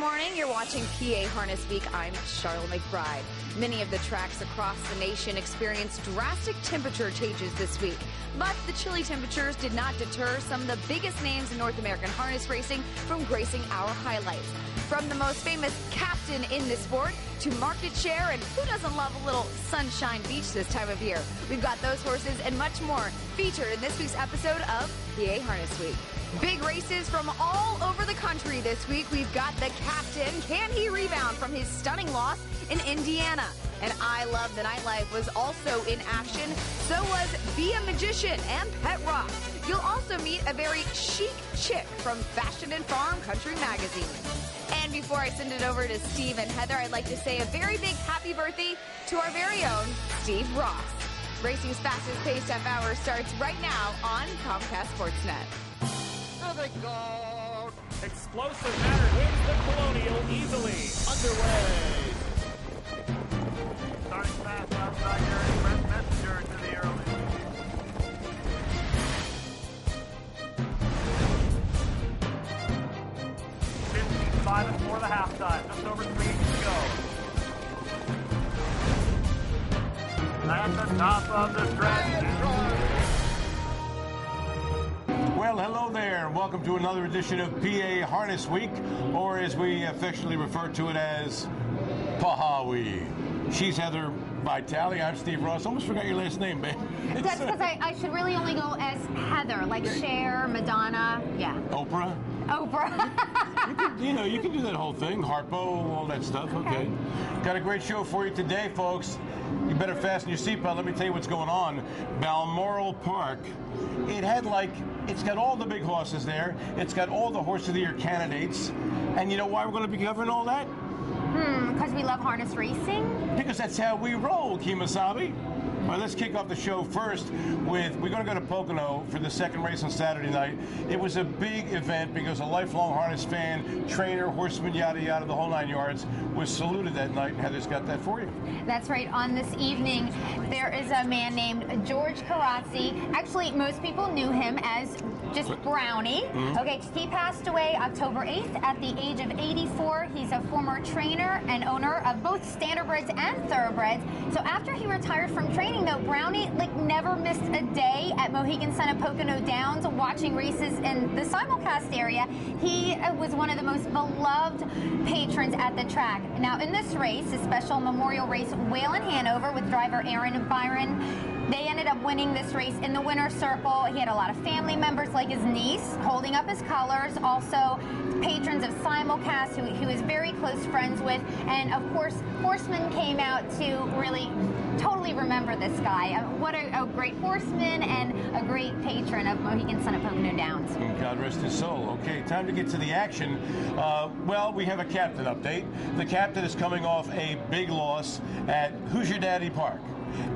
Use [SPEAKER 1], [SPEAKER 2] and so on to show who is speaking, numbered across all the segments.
[SPEAKER 1] morning. You're watching PA Harness Week. I'm Sharla McBride. Many of the tracks across the nation experienced drastic temperature changes this week. But the chilly temperatures did not deter some of the biggest names in North American harness racing from gracing our highlights. From the most famous captain in the sport to market share, and who doesn't love a little Sunshine Beach this time of year? We've got those horses and much more featured in this week's episode of PA Harness Week. Big races from all over the country this week. We've got the captain. Can he rebound from his stunning loss in Indiana? And I Love the Nightlife was also in action. So was Be a Magician and Pet Rock. You'll also meet a very chic chick from Fashion and Farm Country Magazine. And before I send it over to Steve and Heather, I'd like to say a very big happy birthday to our very own Steve Ross. Racing's fastest paced half hour starts right now on Comcast Sportsnet.
[SPEAKER 2] They go. Explosive Matter wins the Colonial easily. Underway. Starting fast outside here, Express Messenger to the early. 55 and 4 the halftime. Just over 3 to go. At the top of the stretch.
[SPEAKER 3] Well, hello there, and welcome to another edition of PA Harness Week, or as we affectionately refer to it as Pahawi. She's Heather Vitale. I'm Steve Ross. Almost forgot your last name, man.
[SPEAKER 4] That's because I should really only go as Heather, like Cher, Madonna, yeah.
[SPEAKER 3] Oprah?
[SPEAKER 4] Oprah.
[SPEAKER 3] You can do that whole thing, Harpo, all that stuff. Okay. Got a great show for you today, folks. You better fasten your seatbelt. Let me tell you what's going on. Balmoral Park. It's got all the big horses there. It's got all the Horse of the Year candidates. And you know why we're going to be covering all that?
[SPEAKER 4] Because we love harness racing?
[SPEAKER 3] Because that's how we roll, Kimasabi. All right, let's kick off the show first with, we're going to go to Pocono for the second race on Saturday night. It was a big event because a lifelong harness fan, trainer, horseman, yada, yada, the whole 9 yards, was saluted that night, and Heather's got that for you.
[SPEAKER 4] That's right. On this evening, there is a man named George Napolitano. Actually, most people knew him as just Brownie. Mm-hmm. Okay, he passed away October 8th at the age of 84. He's a former trainer and owner of both standardbreds and thoroughbreds. So after he retired from training, though, Brownie never missed a day at Mohegan Sun and Pocono Downs watching races in the simulcast area. He was one of the most beloved patrons at the track. Now, in this race, a special memorial race, Whalen Hanover with driver Jennifer Byrne, they ended up winning this race in the winner's circle. He had a lot of family members like his niece holding up his colors, also patrons of simulcast who he was very close friends with, and of course horsemen came out to really totally remember this guy. What a great horseman and a great patron of Mohegan Sun and Pocono Downs.
[SPEAKER 3] God rest his soul. Okay, time to get to the action. Well, we have a captain update. The captain is coming off a big loss at Who's Your Daddy Park.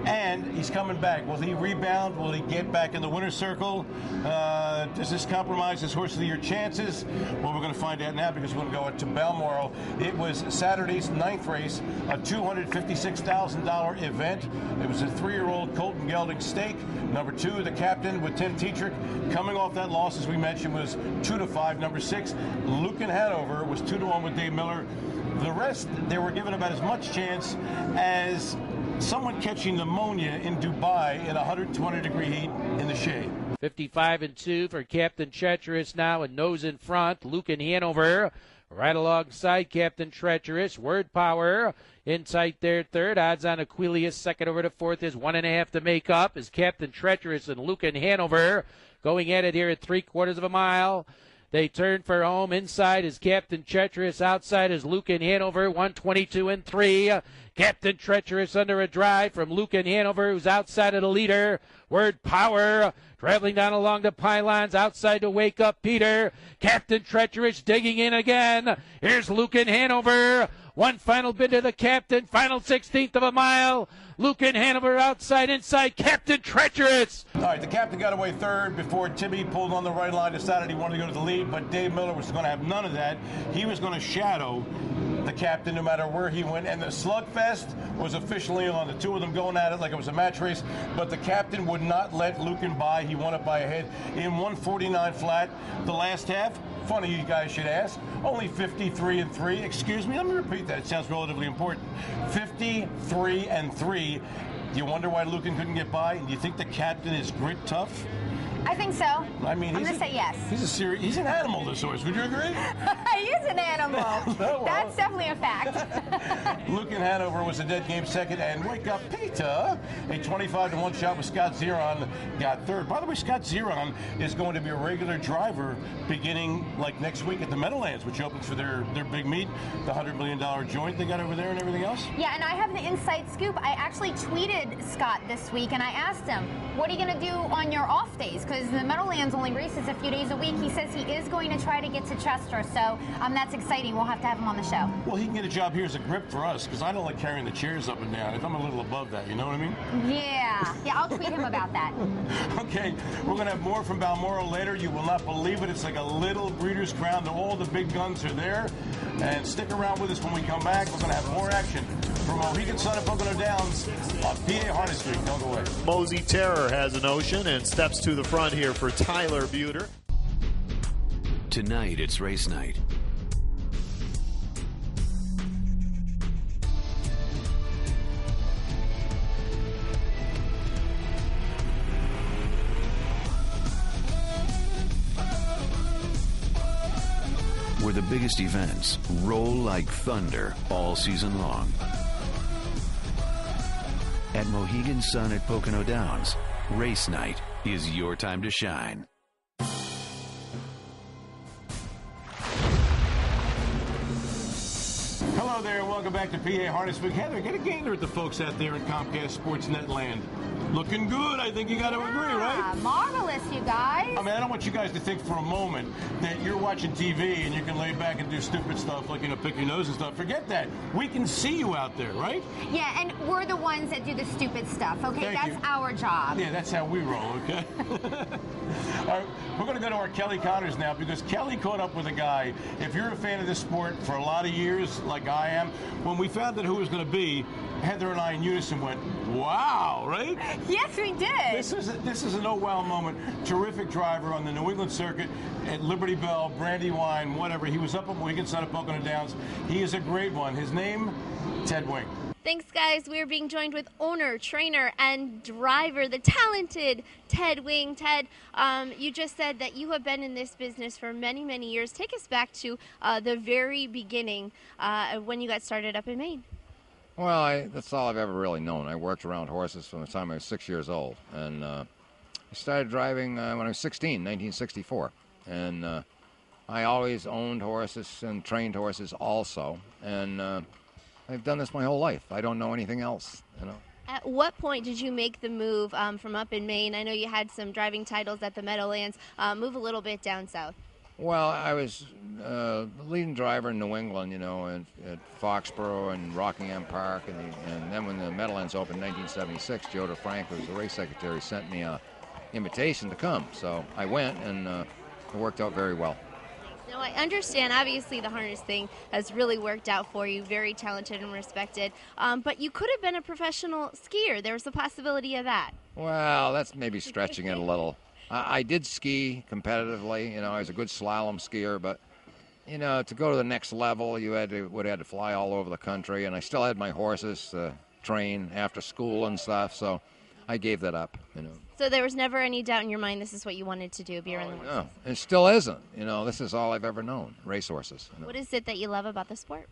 [SPEAKER 3] And he's coming back. Will he rebound? Will he get back in the winner's circle? Does this compromise his Horse of the Year chances? Well, we're going to find out now because we're going to go to Balmoral. It was Saturday's 9th race, a $256,000 event. It was a 3-year-old Colton Gelding stake. Number 2, the captain with Tim Tetrick. Coming off that loss, as we mentioned, was 2-5. Number 6, Lucan Hanover was 2-1 with Dave Miller. The rest, they were given about as much chance as someone catching pneumonia in Dubai in 100, 200-degree heat in the shade.
[SPEAKER 5] 55-2 for Captaintreacherous now, and nose in front. Lucan Hanover right alongside Captaintreacherous. Word Power inside there third. Odds on Aquilius second over to fourth is 1.5 to make up as Captaintreacherous and Lucan Hanover going at it here at 3/4 of a mile. They turn for home. Inside is Captaintreacherous. Outside is Lucan Hanover. 122 and 3. Captaintreacherous under a drive from Lucan Hanover, who's outside of the leader. Word Power traveling down along the pylons outside to Wake Up Peter. Captaintreacherous digging in again. Here's Lucan Hanover. One final bit to the captain. Final 16th of a mile. Lucan Hanover outside, inside, Captaintreacherous.
[SPEAKER 3] All right, the captain got away third before Timmy pulled on the right line, decided he wanted to go to the lead, but Dave Miller was going to have none of that. He was going to shadow the captain no matter where he went, and the slugfest was officially on. The two of them going at it like it was a match race, but the captain would not let Lucan by. He won it by a head in 149 flat. The last half, Funny you guys should ask. Only 53-3. Excuse me, let me repeat that. It sounds relatively important. 53-3. Do you wonder why Lucan couldn't get by? Do you think the captain is grit tough?
[SPEAKER 4] I think so.
[SPEAKER 3] I mean,
[SPEAKER 4] I'm going to say yes.
[SPEAKER 3] He's an animal, this horse. Would you agree?
[SPEAKER 4] He is an animal.
[SPEAKER 3] No, well.
[SPEAKER 4] That's definitely a fact.
[SPEAKER 3] Lucan Hanover was a dead game second, and wake up Peter, a 25-1 shot with Scott Zeron, got third. By the way, Scott Zeron is going to be a regular driver beginning like next week at the Meadowlands, which opens for their big meet, the $100 million joint they got over there and everything else.
[SPEAKER 4] Yeah, and I have the inside scoop. I actually tweeted Scott this week, and I asked him, what are you going to do on your off days? Because the Meadowlands only races a few days a week. He says he is going to try to get to Chester, so that's exciting. We'll have to have him on the show.
[SPEAKER 3] Well, he can get a job here as a grip for us, because I don't like carrying the chairs up and down. If I'm a little above that, you know what I mean?
[SPEAKER 4] Yeah, I'll tweet him about that.
[SPEAKER 3] Okay, we're going to have more from Balmoral later. You will not believe it. It's like a little Breeders' Crown. All the big guns are there. And stick around with us when we come back. We're going to have more action from Mohegan Sun at Pocono Downs on PA HarnessWeek. Don't go away.
[SPEAKER 6] Mosee Terror has a notion and steps to the front here for Tyler Buter.
[SPEAKER 7] Tonight it's race night. Where the biggest events roll like thunder all season long. At Mohegan Sun at Pocono Downs, race night is your time to shine.
[SPEAKER 3] Hello there, welcome back to PA HarnessWeek. Heather, get a gander at the folks out there in Comcast Sportsnet land. Looking good, I think you got to agree, right?
[SPEAKER 4] Marvelous, you guys.
[SPEAKER 3] I mean, I don't want you guys to think for a moment that you're watching TV and you can lay back and do stupid stuff like, pick your nose and stuff. Forget that. We can see you out there, right?
[SPEAKER 4] Yeah, and we're the ones that do the stupid stuff, okay?
[SPEAKER 3] Thank you.
[SPEAKER 4] That's our job.
[SPEAKER 3] Yeah, that's how we roll, okay? All right, we're going to go to our Kelly Connors now because Kelly caught up with a guy. If you're a fan of this sport for a lot of years, like I am, when we found out who it was going to be, Heather and I in unison went, wow, right?
[SPEAKER 4] Yes, we did.
[SPEAKER 3] This is an oh wow moment. Terrific driver on the New England circuit at Liberty Bell, Brandywine, whatever. He was up at Mohegan Sun at Pocono Downs. He is a great one. His name, Ted Wing.
[SPEAKER 8] Thanks, guys. We're being joined with owner, trainer, and driver, the talented Ted Wing. Ted, you just said that you have been in this business for many, many years. Take us back to the very beginning when you got started up in Maine.
[SPEAKER 9] Well, that's all I've ever really known. I worked around horses from the time I was 6 years old. And I started driving when I was 16, 1964. And I always owned horses and trained horses also. And I've done this my whole life. I don't know anything else,
[SPEAKER 8] At what point did you make the move from up in Maine? I know you had some driving titles at the Meadowlands. Move a little bit down south.
[SPEAKER 9] Well, I was the leading driver in New England, at Foxborough and Rockingham Park. And then when the Meadowlands opened in 1976, Joe DeFranco, who was the race secretary, sent me an invitation to come. So I went, and it worked out very well.
[SPEAKER 8] Now, I understand, obviously, the harness thing has really worked out for you, very talented and respected. But you could have been a professional skier. There was a possibility of that.
[SPEAKER 9] Well, that's maybe stretching it a little. I did ski competitively. I was a good slalom skier, but, to go to the next level, you would have to fly all over the country, and I still had my horses to train after school and stuff, so I gave that up,
[SPEAKER 8] So there was never any doubt in your mind this is what you wanted to do, be around the horses?
[SPEAKER 9] No, it still isn't. This is all I've ever known, racehorses.
[SPEAKER 8] What is it that you love about the sport?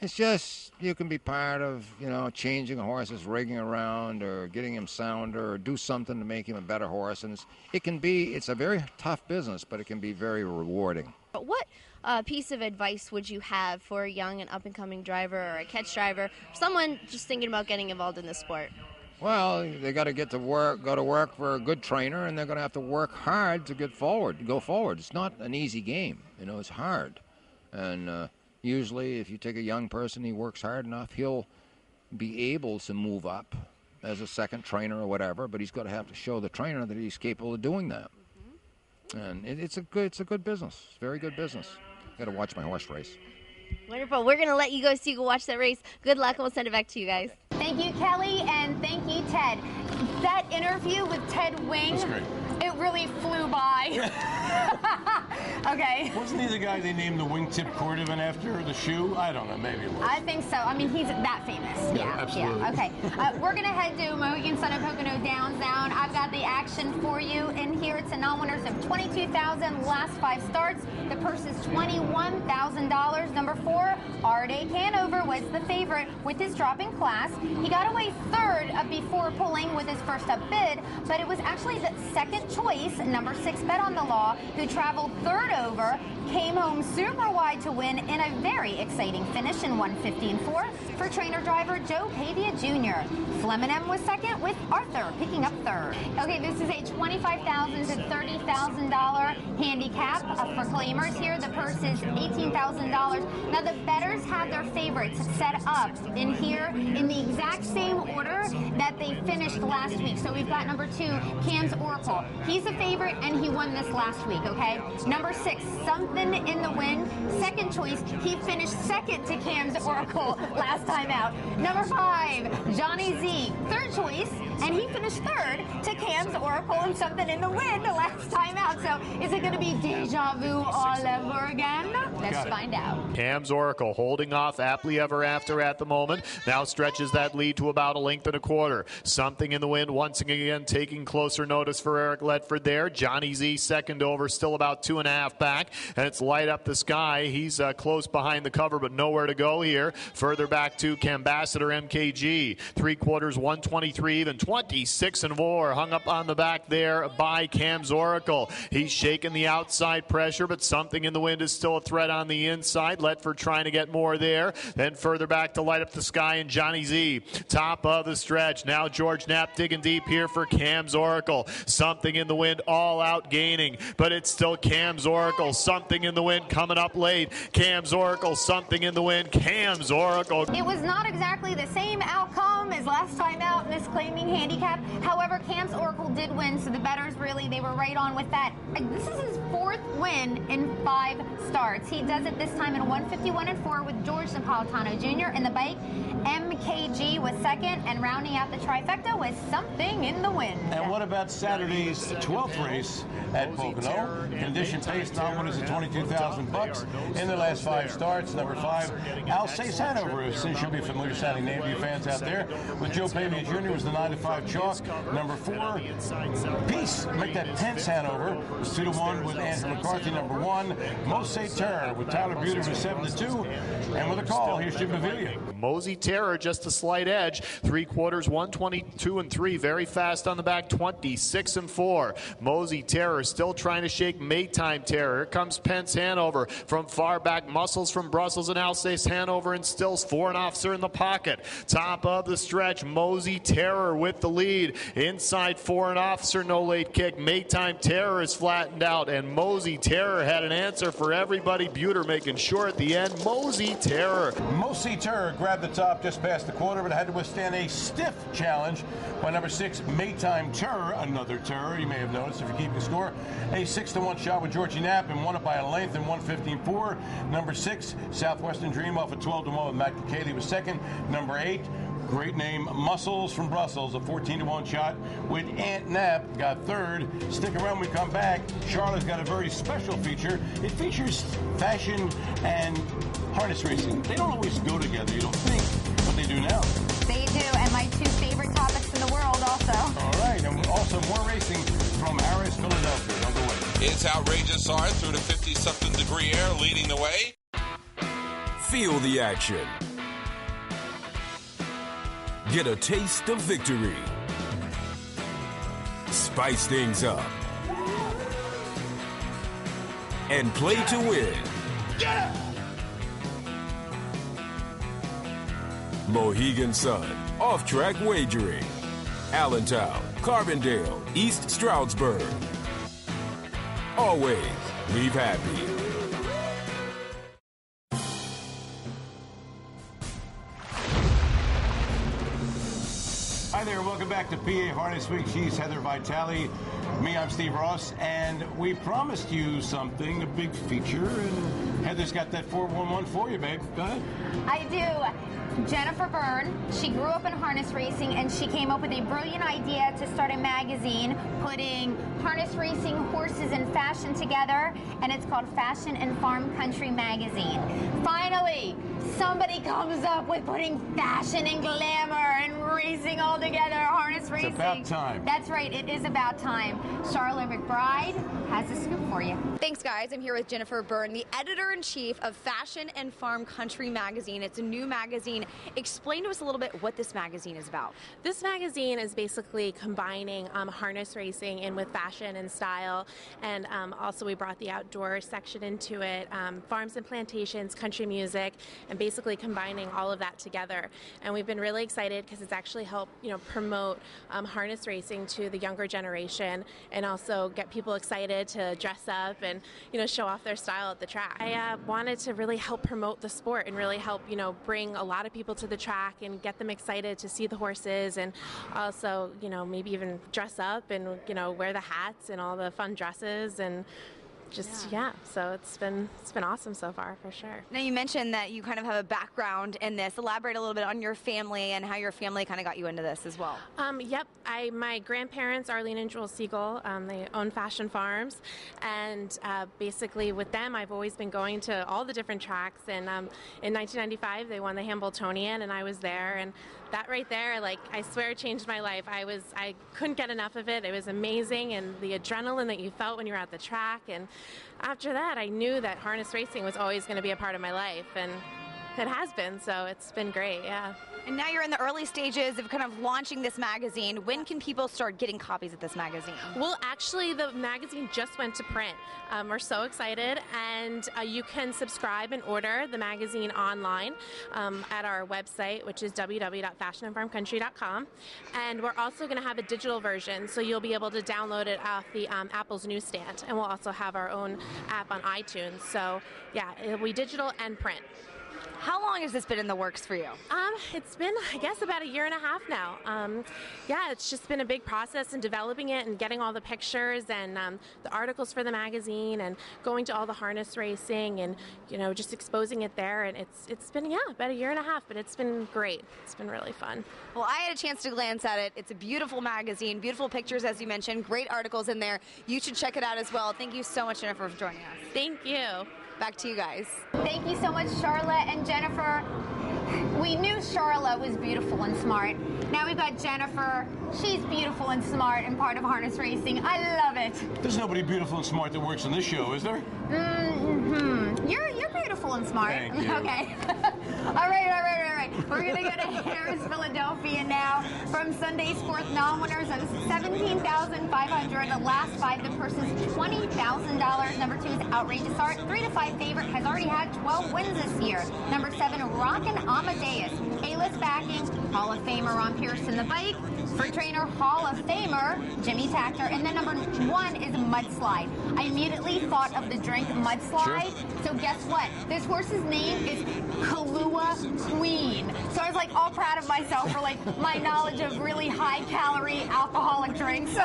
[SPEAKER 9] It's just you can be part of, changing a horse's rigging around or getting him sounder or do something to make him a better horse. And it's a very tough business, but it can be very rewarding.
[SPEAKER 8] But what piece of advice would you have for a young and up-and-coming driver or a catch driver, someone just thinking about getting involved in the sport?
[SPEAKER 9] Well, they got to go to work for a good trainer, and they're going to have to work hard to go forward. It's not an easy game. It's hard. And usually, if you take a young person, he works hard enough, he'll be able to move up as a second trainer or whatever, but he's got to have to show the trainer that he's capable of doing that. Mm-hmm. And it's a good business. It's a very good business. Got to watch my horse race.
[SPEAKER 8] Wonderful. We're going to let you go so you can watch that race. Good luck, and we'll send it back to you guys.
[SPEAKER 4] Thank you, Kelly, and thank you, Ted. That interview with Ted Wing,
[SPEAKER 3] that's great.
[SPEAKER 4] It really flew by. Okay.
[SPEAKER 3] Wasn't he the guy they named the wingtip cordovan after, the shoe? I don't know, maybe it was.
[SPEAKER 4] I think so. I mean, he's that famous.
[SPEAKER 3] Yeah, absolutely.
[SPEAKER 4] Yeah. Okay. We're going to head to Mohegan Sun and Pocono Downs now. I've got the action for you in here. It's a non-winners of $22,000 last 5 starts. The purse is $21,000. Number 4, Arde Canover was the favorite with his drop in class. He got away third before pulling with his first up bid, but it was actually the second choice, number 6, Bet on the Law, who traveled third over, came home super wide to win in a very exciting finish in 1:50.4 for trainer-driver Joe Pavia Jr. Fleming M was second with Arthur picking up third. Okay, this is a $25,000 to $30,000 handicap for claimers here. The purse is $18,000. Now the bettors have their favorites set up in here in the exact same order that they finished last week. So we've got number 2, Cam's Oracle. He's a favorite and he won this last week, okay? Number 6, Something in the Wind, second choice. He finished second to Cam's Oracle last time out. Number 5, Johnny Z, third choice, and he finished third to Cam's Oracle and Something in the Wind last time out. So is it going to be deja vu all over again? Let's find out.
[SPEAKER 6] Cam's Oracle holding off Happily Ever After at the moment. Now stretches that lead to about 1.25 lengths. Something in the Wind once again taking closer notice for Eric Ledford there. Johnny Z second over, still about 2.5 back. And it's Light Up the Sky. He's close behind the cover, but nowhere to go here. Further back to Cambassador MKG. 3/4, 123 even, 26-4. Hung up on the back there by Cam's Oracle. He's shaking the outside pressure, but Something in the Wind is still a threat on the inside. Ledford trying to get more there. Then further back to Light Up the Sky and Johnny Z. Top of the stretch. Now George Knapp digging deep here for Cam's Oracle. Something in the Wind all out gaining, but it's still Cam's Oracle. Something in the Wind coming up late. Cam's Oracle, Something in the Wind, Cam's Oracle.
[SPEAKER 4] It was not exactly the same outcome as last time out in this claiming handicap. However, Cam's Oracle did win, so the bettors really, they were right on with that. This is his 4th win in 5 starts. He does it this time in 1:51.4 with George Napolitano Jr. in the bike. MKG was second, and rounding out the trifecta was Something in the Wind.
[SPEAKER 3] And what about Saturday's 12th race at Pocono? Condition pace non-winners of $22,000 in the last 5 starts. Number 5, Alsace Hanover, since she'll be familiar sounding name to you fans out there, with Joe Pavia Jr. was the 9-5 chalk. Number 4, Peace, make that Pence Hanover, was 2-1 with Andrew McCarthy. Number 1, Mosee Terror with Tyler Buter was 7-2, and with a call, here's Jim Baviglia.
[SPEAKER 6] Mosee Terror just a slight edge. 3/4, 122-3, very fast on the back, 26-4. Mosee Terror still trying to shake Maytime Terror. Here comes Pence Hanover from far back. Muscles from Brussels and Alsace Hanover, and Stills, 4 officer in the pocket. Top of the stretch, Mosee Terror with the lead. Inside 4 officer, no late kick. Maytime Terror is flattened out, and Mosee Terror had an answer for everybody. Buter making sure at the end. Mosee Terror.
[SPEAKER 3] Mosee Terror grabbed the top just past the quarter, but had to withstand a stiff challenge by number 6, Maytime Terror, another Terror, you may have noticed if you're keeping score. A 6-1 shot with Georgie Knapp and won it by a length in 1:15.4. Number 6, Southwestern Dream off a 12-1 with Matt Katie was second. Number 8, great name, Muscles from Brussels, a 14-1 shot with Ant Knapp, got third. Stick around when we come back. Sharla's got a very special feature. It features fashion and harness racing. They don't always go together, you don't think, but they do now.
[SPEAKER 4] They do, and my 2 favorite topics in the world also.
[SPEAKER 3] All right, and also more racing from Harris, Philadelphia, on the way.
[SPEAKER 10] It's Outrageous Art through the 50-something degree air leading the way.
[SPEAKER 11] Feel the action. Get a taste of victory. Spice things up. And play to win.
[SPEAKER 10] Yeah!
[SPEAKER 11] Mohegan Sun, off-track wagering. Allentown, Carbondale, East Stroudsburg. Always leave happy.
[SPEAKER 3] Hi there, welcome back to PA Harness Week. She's Heather Vitale. Me, I'm Steve Ross, and we promised you something, a big feature, and Heather's got that 411 for you, babe. Go ahead.
[SPEAKER 4] I do. Jennifer Byrne, she grew up in harness racing, and she came up with a brilliant idea to start a magazine putting harness racing, horses, and fashion together, and it's called Fashion and Farm Country Magazine. Finally, somebody comes up with putting fashion and glamour and racing all together, harness racing.
[SPEAKER 3] It's about time.
[SPEAKER 4] That's right, it is about time. Sharla McBride has a scoop for you.
[SPEAKER 1] Thanks, guys. I'm here with Jennifer Byrne, the editor-in-chief of Fashion and Farm Country Magazine. It's a new magazine. Explain to us a little bit what this magazine is about.
[SPEAKER 12] This magazine is basically combining harness racing in with fashion and style, and also we brought the outdoor section into it, farms and plantations, country music, and basically combining all of that together. And we've been really excited because it's actually helped promote harness racing to the younger generation, and also get people excited to dress up and show off their style at the track. I wanted to really help promote the sport and really help bring a lot of people to the track and get them excited to see the horses, and also maybe even dress up and wear the hats and all the fun dresses, and just so it's been awesome so far, for sure.
[SPEAKER 1] Now, you mentioned that you kind of have a background in this. Elaborate a little bit on your family and how your family kind of got you into this as well.
[SPEAKER 12] Yep, my grandparents, Arlene and Joel Siegel, they own Fashion Farms, and basically with them I've always been going to all the different tracks, and in 1995 they won the Hambletonian, and I was there, and that right there, I swear, changed my life. I couldn't get enough of it. It was amazing, and the adrenaline that you felt when you were at the track, and after that I knew that harness racing was always going to be a part of my life, and it has been, so it's been great, yeah.
[SPEAKER 1] And now you're in the early stages of kind of launching this magazine. When can people start getting copies of this magazine?
[SPEAKER 12] Well, actually, the magazine just went to print. We're so excited, and you can subscribe and order the magazine online at our website, which is www.fashionandfarmcountry.com. And we're also going to have a digital version, so you'll be able to download it off the Apple's newsstand. And we'll also have our own app on iTunes. So, yeah, it'll be digital and print.
[SPEAKER 1] How long has this been in the works for you?
[SPEAKER 12] It's been, I guess, about a year and a half now. Yeah, it's just been a big process in developing it and getting all the pictures and the articles for the magazine, and going to all the harness racing, and just exposing it there. And it's been about a year and a half, but it's been great. It's been really fun.
[SPEAKER 1] Well, I had a chance to glance at it. It's a beautiful magazine, beautiful pictures, as you mentioned, great articles in there. You should check it out as well. Thank you so much, Jennifer, for joining us.
[SPEAKER 12] Thank you.
[SPEAKER 1] Back to you guys.
[SPEAKER 4] Thank you so much, Sharla and Jennifer. We knew Sharla was beautiful and smart. Now we've got Jennifer. She's beautiful and smart and part of harness racing. I love it.
[SPEAKER 3] There's nobody beautiful and smart that works on this show, is there?
[SPEAKER 4] You're beautiful and smart.
[SPEAKER 3] Thank you.
[SPEAKER 4] Okay. All right. We're going to go to Harris, Philadelphia now. From Sunday's fourth non-winners of $17,500. The last five, the person's $20,000. Number 2 is Outrageous Art. 3 to 5 favorite has already had 12 wins this year. Number 7, Rockin' Amadeus. A-list backing, Hall of Famer Ron Pearson the bike. For trainer, Hall of Famer Jimmy Takter. And then number 1 is Mudslide. I immediately thought of the drink Mudslide. Sure. So guess what? This horse's name is Kahlua Queen. So I was all proud of myself for my knowledge of really high-calorie alcoholic drinks.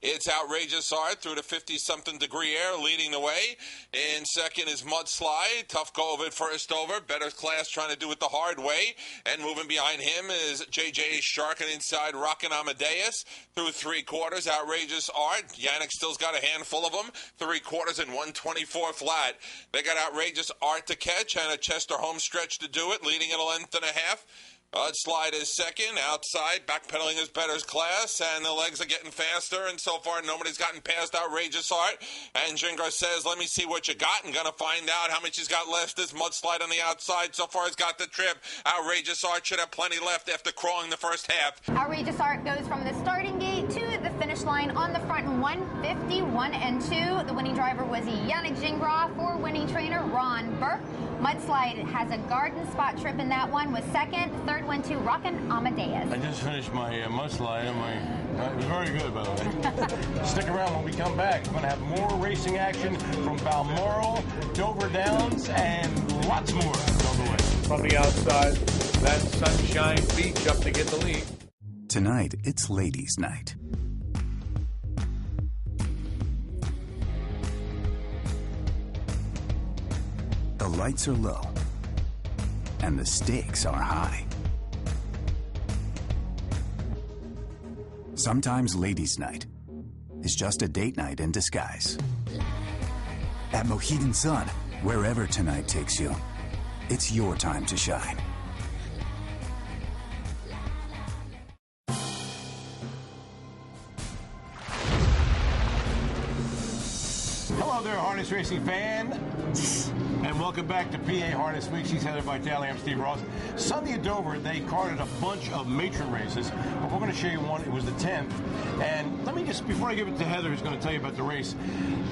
[SPEAKER 10] It's Outrageous Art through the 50-something degree air, leading the way. In second is Mudslide. Tough go of it first over. Better Class trying to do it the hard way. And moving behind him is J.J. Shark, and inside Rockin' Amadeus. Through 3/4, Outrageous Art. Yannick still's got a handful of them. 3/4 and 124 flat. They got Outrageous Art to catch and a Chester home stretch to do it, leading at a length and a half. Slide is second, outside, backpedaling is Better's Class, and the legs are getting faster, and so far nobody's gotten past Outrageous Art. And Gingras says, let me see what you got, and gonna find out how much he's got left. This Mudslide on the outside, so far he's got the trip. Outrageous Art should have plenty left after crawling the first half.
[SPEAKER 4] Outrageous Art goes from the starting gate to the finish line on the front in 151 and 2. The winning driver was Yannick Gingras, for winning trainer Ron Burke. Mudslide has a garden spot trip in that one, was second. Third went to Rockin' Amadeus.
[SPEAKER 3] I just finished my Mudslide, and it was very good, by the way. Stick around when we come back. We're going to have more racing action from Balmoral, Dover Downs, and lots more.
[SPEAKER 13] From the outside, that Sunshine Beach up to get the lead.
[SPEAKER 14] Tonight, it's ladies' night. The lights are low, and the stakes are high. Sometimes ladies' night is just a date night in disguise. At Mohegan Sun, wherever tonight takes you, it's your time to shine.
[SPEAKER 3] Hello there, harness racing fan, and welcome back to PA Harness Week. She's Heather Vitale. I'm Steve Ross. Sunday at Dover, they carded a bunch of matron races, but we're going to show you one. It was the 10th. And let me just, before I give it to Heather, who's going to tell you about the race,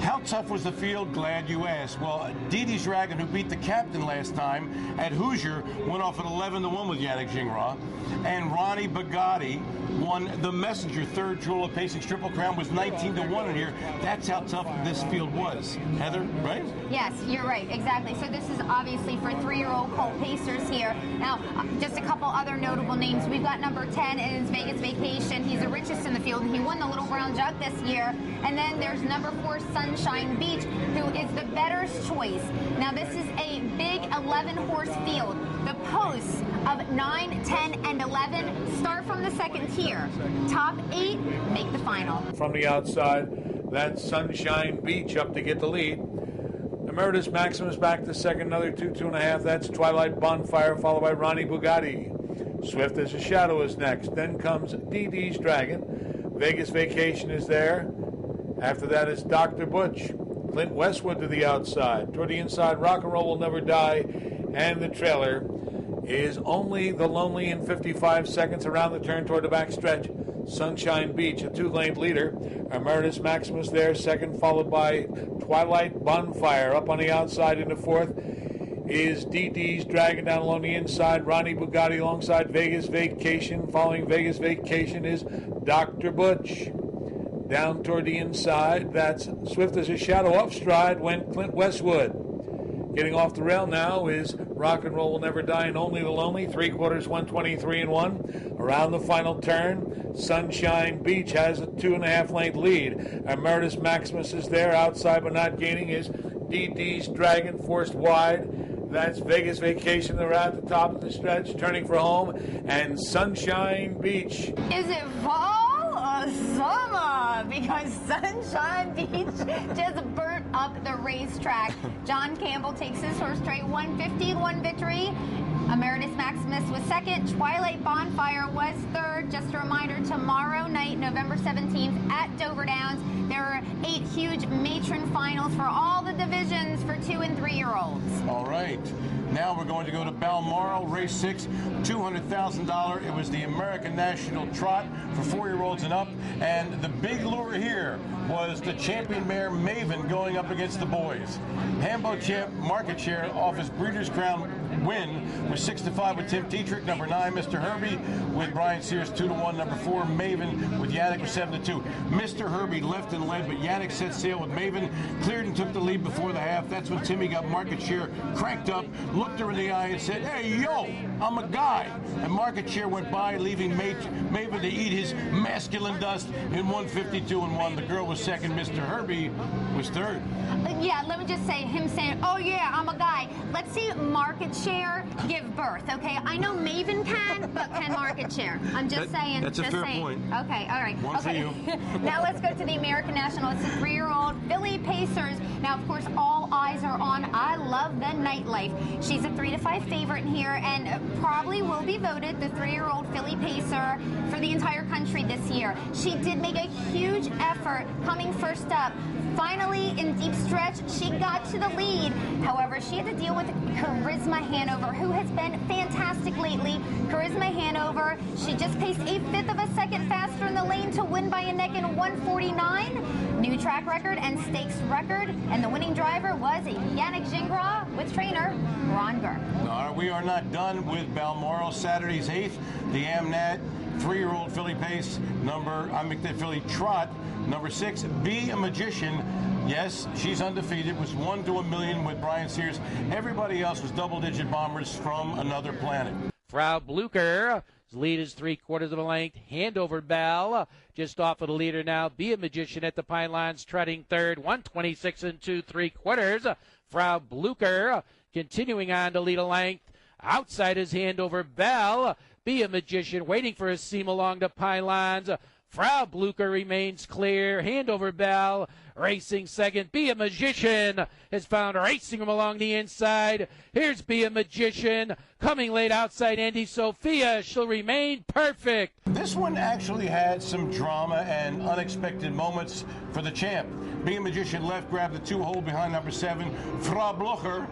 [SPEAKER 3] how tough was the field? Glad you asked. Well, Dee Dee's Dragon, who beat the captain last time at Hoosier, went off at 11-1 with Yannick Gingras. And Ronnie Bugatti won the Messenger, third Jewel Pacing's Triple Crown, was 19-1 in here. That's how tough this field was. Heather, right?
[SPEAKER 4] Yes, you're right, exactly. So this is obviously for 3-year-old colt pacers here. Now, just a couple other notable names. We've got number 10 in his Vegas Vacation. He's the richest in the field, and he won the Little Brown Jug this year. And then there's number 4, Sunshine Beach, who is the bettor's choice. Now, this is a big 11-horse field. The posts of 9, 10, and 11 start from the second tier. Top 8 make the final.
[SPEAKER 13] From the outside, that's Sunshine Beach up to get the lead. Emeritus Maximus back to second, another 2.5. That's Twilight Bonfire, followed by Ronnie Bugatti. Swift as a Shadow is next. Then comes Dee Dee's Dragon. Vegas Vacation is there. After that is Dr. Butch. Clint Westwood to the outside. Toward the inside, Rock and Roll Will Never Die. And the trailer is Only the Lonely in 55 seconds around the turn toward the back stretch. Sunshine Beach, a 2-lane leader. Emeritus Maximus there, second, followed by Twilight Bonfire. Up on the outside into fourth is Dee Dee's Dragon down along the inside. Ronnie Bugatti alongside Vegas Vacation. Following Vegas Vacation is Dr. Butch. Down toward the inside, that's Swift as a Shadow. Up stride went Clint Westwood. Getting off the rail now is Rock and Roll Will Never Die and Only the Lonely. 3/4, 123-1. Around the final turn, Sunshine Beach has a 2.5-length lead. Emeritus Maximus is there. Outside but not gaining is Dee Dee's Dragon, forced wide. That's Vegas Vacation. They're at the top of the stretch, turning for home. And Sunshine Beach.
[SPEAKER 4] Is it fall or summer? Because Sunshine Beach just burnt up the racetrack. John Campbell takes his first straight 150-1 victory. Emeritus Maximus was second. Twilight Bonfire was third. Just a reminder, tomorrow night, November 17th at Dover Downs, there are 8 huge matron finals for all the divisions for 2- and 3-year-olds.
[SPEAKER 3] All right. Now we're going to go to Balmoral, race 6, $200,000. It was the American National Trot for 4-year-olds and up. And the big lure here was the champion mare Maven going up against the boys. Hambo Champ market share off his Breeders' Crown win was 6-5 with Tim Tetrick. Number 9, Mr. Herbie with Brian Sears 2-1. Number 4, Maven with Yannick was 7-2. Mr. Herbie left and led, but Yannick set sail with Maven, cleared and took the lead before the half. That's when Timmy got market share cranked up, looked her in the eye and said, "Hey, yo, I'm a guy." And market share went by, leaving Maven to eat his masculine dust in 152-1. The girl was second. Mr. Herbie was third.
[SPEAKER 4] Yeah, let me just say, him saying, "Oh yeah, I'm a guy." Let's see market share give birth, okay? I know Maven can, but can market share? I'm just saying.
[SPEAKER 3] That's
[SPEAKER 4] just
[SPEAKER 3] a fair
[SPEAKER 4] saying.
[SPEAKER 3] point.
[SPEAKER 4] Okay, all right.
[SPEAKER 3] One for you.
[SPEAKER 4] Now let's go to the American National. It's a 3-year-old filly pacers. Now, of course, all eyes are on I Love the Nightlife. She's a 3-5 favorite in here and probably will be voted the 3-year-old filly pacer for the entire country this year. She did make a huge effort coming first up. Finally, in deep stretch, she got to the lead. However, she had to deal with Charisma Hanover, who has been fantastic lately. Charisma Hanover, she just paced 1/5 of a second faster in the lane to win by a neck in 1:49. New track record and stakes record, and the winning driver was Yannick Gingras with trainer Ron Gurr.
[SPEAKER 3] No, we are not done with Balmoral. Saturday's 8th, the Amnat 3-year-old filly pace filly trot. Number 6, Be a Magician. Yes, she's undefeated. Was 1 to 1 million with Brian Sears. Everybody else was double-digit bombers from another planet.
[SPEAKER 5] Frau Blucher. His lead is 3/4 of a length. Handover Bell just off of the leader now. Be a Magician at the Pine Lines, trotting third. 126 2 3/4. Frau Blucher continuing on to lead a length. Outside his hand over Bell. Be a Magician waiting for a seam along the pylons. Frau Blucher remains clear. Hand over Bell. Racing second. Be a Magician has found racing him along the inside. Here's Be a Magician. Coming late outside Andy Sophia. She'll remain perfect.
[SPEAKER 3] This one actually had some drama and unexpected moments for the champ. Be a Magician left, grabbed the 2-hole behind number 7. Frau Blucher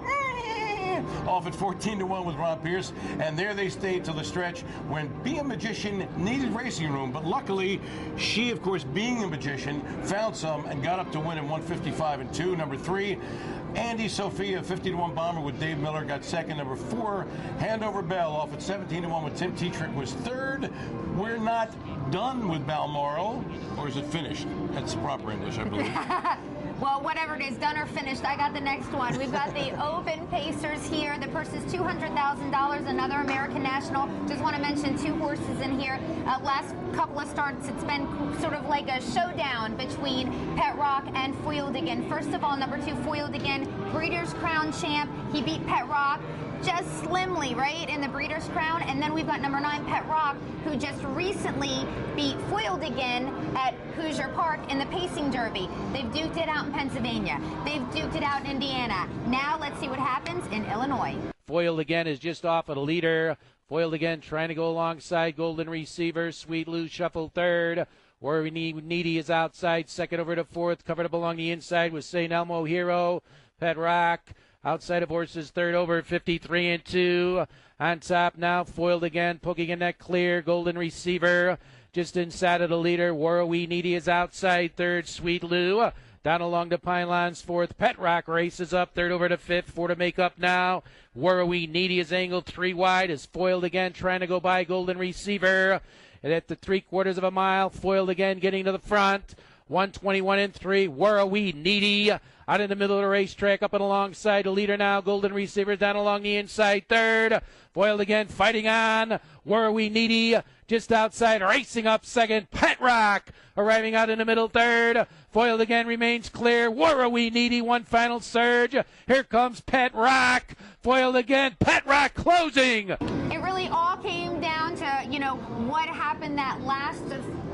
[SPEAKER 3] off at 14-1 with Ron Pierce, and there they stayed till the stretch when Be a Magician needed racing room, but luckily she, of course, being a magician, found some and got up to win in 155-2. Number 3, Andy Sophia, 50-1 bomber with Dave Miller, got second. Number 4, Hand Over Bell off at 17-1 with Tim Tetrick was third. We're not done with Balmoral, or is it finished? That's proper English, I believe.
[SPEAKER 4] Well, whatever it is, done or finished, I got the next one. We've got the Open Pacers here. The purse is $200,000, another American National. Just want to mention 2 horses in here. Last couple of starts, it's been sort of like a showdown between Pet Rock and Foiled Again. First of all, number 2, Foiled Again, Breeders' Crown champ. He beat Pet Rock just slimly, right, in the Breeders' Crown. And then we've got number 9, Pet Rock, who just recently beat Foiled Again at Hoosier Park in the Pacing Derby. They've duked it out in Pennsylvania. They've duked it out in Indiana. Now let's see what happens in Illinois.
[SPEAKER 5] Foiled Again is just off of the leader. Foiled Again trying to go alongside Golden Receiver. Sweet Lou shuffled third. Where We Needy is outside. Second over to fourth. Covered up along the inside with St. Elmo Hero. Pet Rock. Outside of horses, third over, 53-2. On top now, Foiled Again, poking in that clear. Golden Receiver just inside of the leader. Where We Needy is outside, third. Sweet Lou down along the pylons, fourth. Pet Rock races up, third over to fifth. 4 to make up now. Where We Needy is angled 3 wide. Is Foiled Again trying to go by Golden Receiver. And at the 3/4 of a mile, Foiled Again getting to the front. 121-3. Where We Needy out in the middle of the racetrack, up and alongside the leader now. Golden Receiver down along the inside, third. Foiled Again fighting on. Where We Needy just outside, racing up second. Pet Rock arriving out in the middle, third. Foiled Again remains clear. Where We Needy, one final surge. Here comes Pet Rock. Foiled Again, Pet Rock closing.
[SPEAKER 4] It really all came down to, what happened that last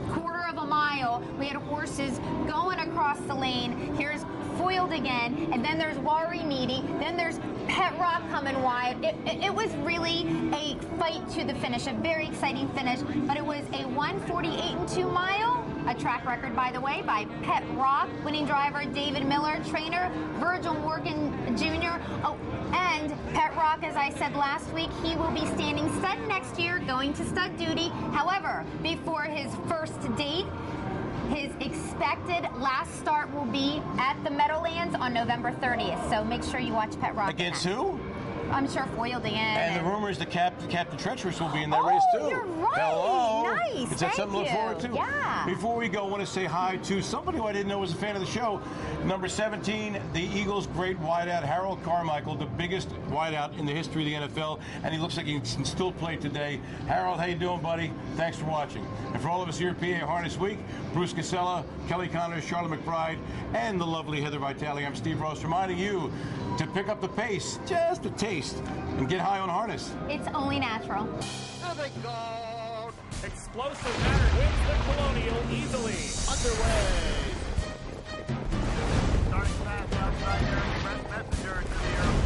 [SPEAKER 4] quarter of a mile. We had horses going across the lane. Here's Foiled Again, and then there's Wari Needy, then there's Pet Rock coming wide. It was really a fight to the finish, a very exciting finish, but it was a 148-2 mile, a track record, by the way, by Pet Rock, winning driver David Miller, trainer Virgil Morgan Jr. Oh, and Pet Rock, as I said last week, he will be standing stud next year, going to stud duty. However, before his first date, his expected last start will be at the Meadowlands on November 30th. So make sure you watch Pet Rock.
[SPEAKER 3] Against who?
[SPEAKER 4] I'm sure Foiled Again.
[SPEAKER 3] And the rumor is the Captaintreacherous will be in that race too.
[SPEAKER 4] You're right.
[SPEAKER 3] Hello.
[SPEAKER 4] Nice.
[SPEAKER 3] Is that something to look forward to?
[SPEAKER 4] Yeah.
[SPEAKER 3] Before we go, I want to say hi to somebody who I didn't know was a fan of the show. Number 17, the Eagles' great wideout, Harold Carmichael, the biggest wideout in the history of the NFL, and he looks like he can still play today. Harold, how you doing, buddy? Thanks for watching. And for all of us here at PA Harness Week, Bruce Casella, Kelly Connors, Sharla McBride, and the lovely Heather Vitale, I'm Steve Ross, reminding you to pick up the pace, just a taste, and get high on harness.
[SPEAKER 4] It's only natural.
[SPEAKER 2] There they go. Explosive Matter wins the Colonial easily. Underway. Starting fast outside there. Brent Messenger into the air.